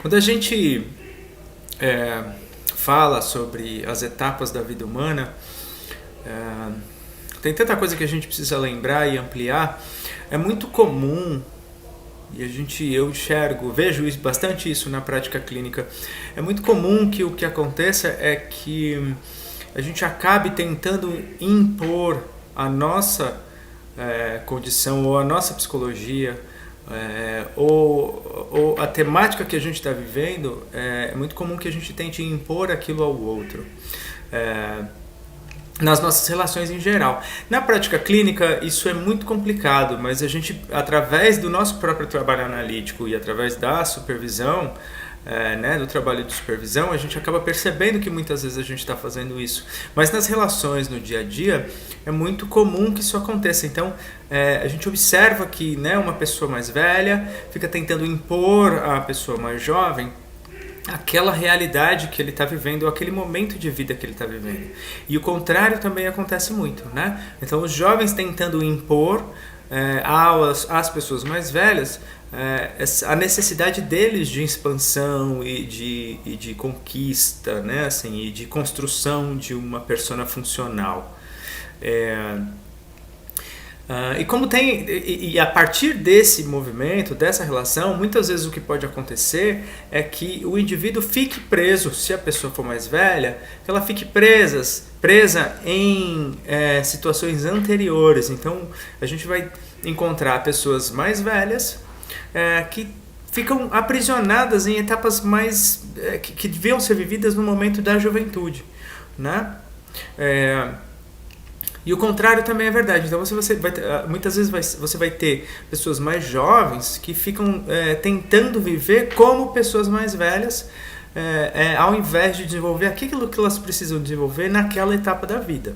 Quando a gente fala sobre as etapas da vida humana, tem tanta coisa que a gente precisa lembrar e ampliar. É muito comum, e eu vejo bastante isso na prática clínica, é muito comum que o que aconteça é que a gente acabe tentando impor a nossa condição ou a nossa psicologia, ou a temática que a gente está vivendo. É muito comum que a gente tente impor aquilo ao outro, nas nossas relações em geral. Na prática clínica isso é muito complicado, mas a gente, através do nosso próprio trabalho analítico e através da supervisão, do trabalho de supervisão, a gente acaba percebendo que muitas vezes a gente está fazendo isso. Mas nas relações no dia a dia é muito comum que isso aconteça. Então a gente observa que uma pessoa mais velha fica tentando impor à pessoa mais jovem aquela realidade que ele está vivendo, aquele momento de vida que ele está vivendo. E o contrário também acontece muito, né? Então os jovens tentando impor às pessoas mais velhas a necessidade deles de expansão e de conquista, né? Assim, e de construção de uma persona funcional. E a partir desse movimento, dessa relação, muitas vezes o que pode acontecer é que o indivíduo fique preso, se a pessoa for mais velha, que ela fique presa em situações anteriores. Então a gente vai encontrar pessoas mais velhas que ficam aprisionadas em etapas mais que deviam ser vividas no momento da juventude, né? E o contrário também é verdade. Então muitas vezes você vai ter pessoas mais jovens que ficam tentando viver como pessoas mais velhas, ao invés de desenvolver aquilo que elas precisam desenvolver naquela etapa da vida.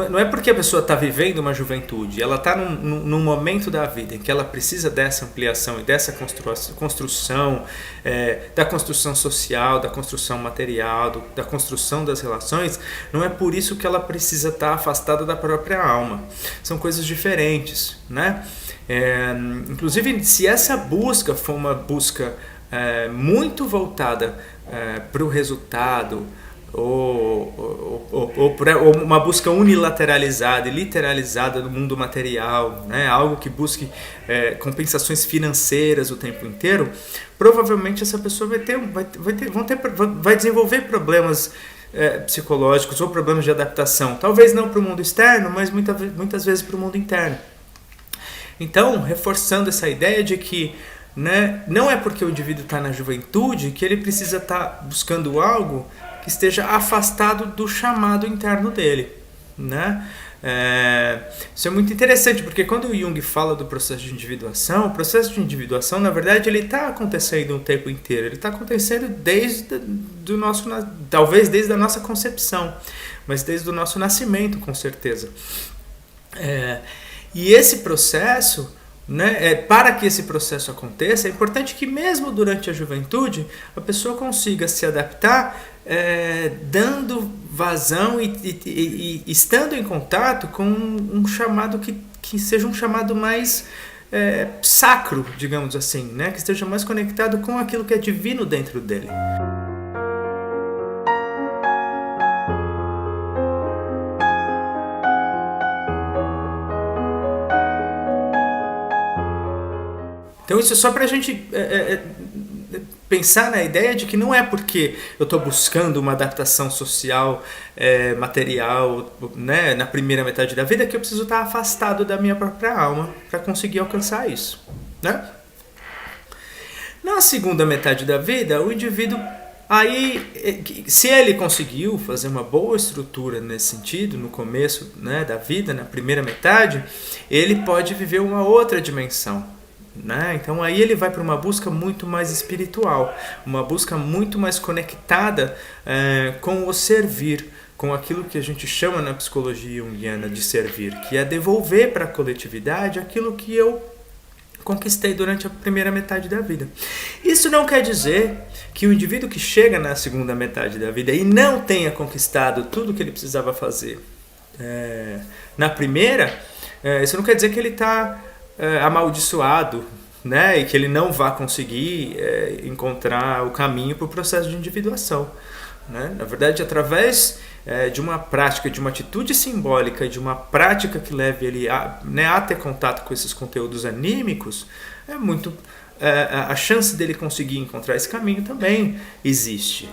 Não é porque a pessoa está vivendo uma juventude, ela está num momento da vida em que ela precisa dessa ampliação e dessa construção, da construção social, da construção material, da construção das relações. Não é por isso que ela precisa estar afastada da própria alma. São coisas diferentes, né? Inclusive, se essa busca for uma busca muito voltada para o resultado, ou uma busca unilateralizada e literalizada do mundo material, né? Algo que busque compensações financeiras o tempo inteiro, provavelmente essa pessoa vai desenvolver problemas psicológicos ou problemas de adaptação, talvez não para o mundo externo, mas muitas vezes para o mundo interno. Então, reforçando essa ideia de que não é porque o indivíduo está na juventude que ele precisa estar buscando algo que esteja afastado do chamado interno dele, né? Isso é muito interessante, porque quando o Jung fala do processo de individuação, o processo de individuação, na verdade, ele está acontecendo o tempo inteiro. Ele está acontecendo talvez desde a nossa concepção, mas desde o nosso nascimento, com certeza. E esse processo, para que esse processo aconteça, é importante que mesmo durante a juventude a pessoa consiga se adaptar, dando vazão e estando em contato com um chamado que seja um chamado mais sacro, digamos assim, né? Que esteja mais conectado com aquilo que é divino dentro dele. Então isso é só para a gente pensar na ideia de que não é porque eu estou buscando uma adaptação social, material, né, na primeira metade da vida, que eu preciso estar afastado da minha própria alma para conseguir alcançar isso, né? Na segunda metade da vida, o indivíduo, se ele conseguiu fazer uma boa estrutura nesse sentido, no começo, né, da vida, na primeira metade, ele pode viver uma outra dimensão. Então aí ele vai para uma busca muito mais espiritual, uma busca muito mais conectada com o servir, com aquilo que a gente chama na psicologia junguiana de servir, que é devolver para a coletividade aquilo que eu conquistei durante a primeira metade da vida. Isso não quer dizer que o indivíduo que chega na segunda metade da vida e não tenha conquistado tudo que ele precisava fazer na primeira, isso não quer dizer que ele está amaldiçoado, né? E que ele não vai conseguir encontrar o caminho para o processo de individuação. Né? Na verdade, através de uma prática, de uma atitude simbólica, de uma prática que leve ele a ter contato com esses conteúdos anímicos, a chance dele conseguir encontrar esse caminho também existe.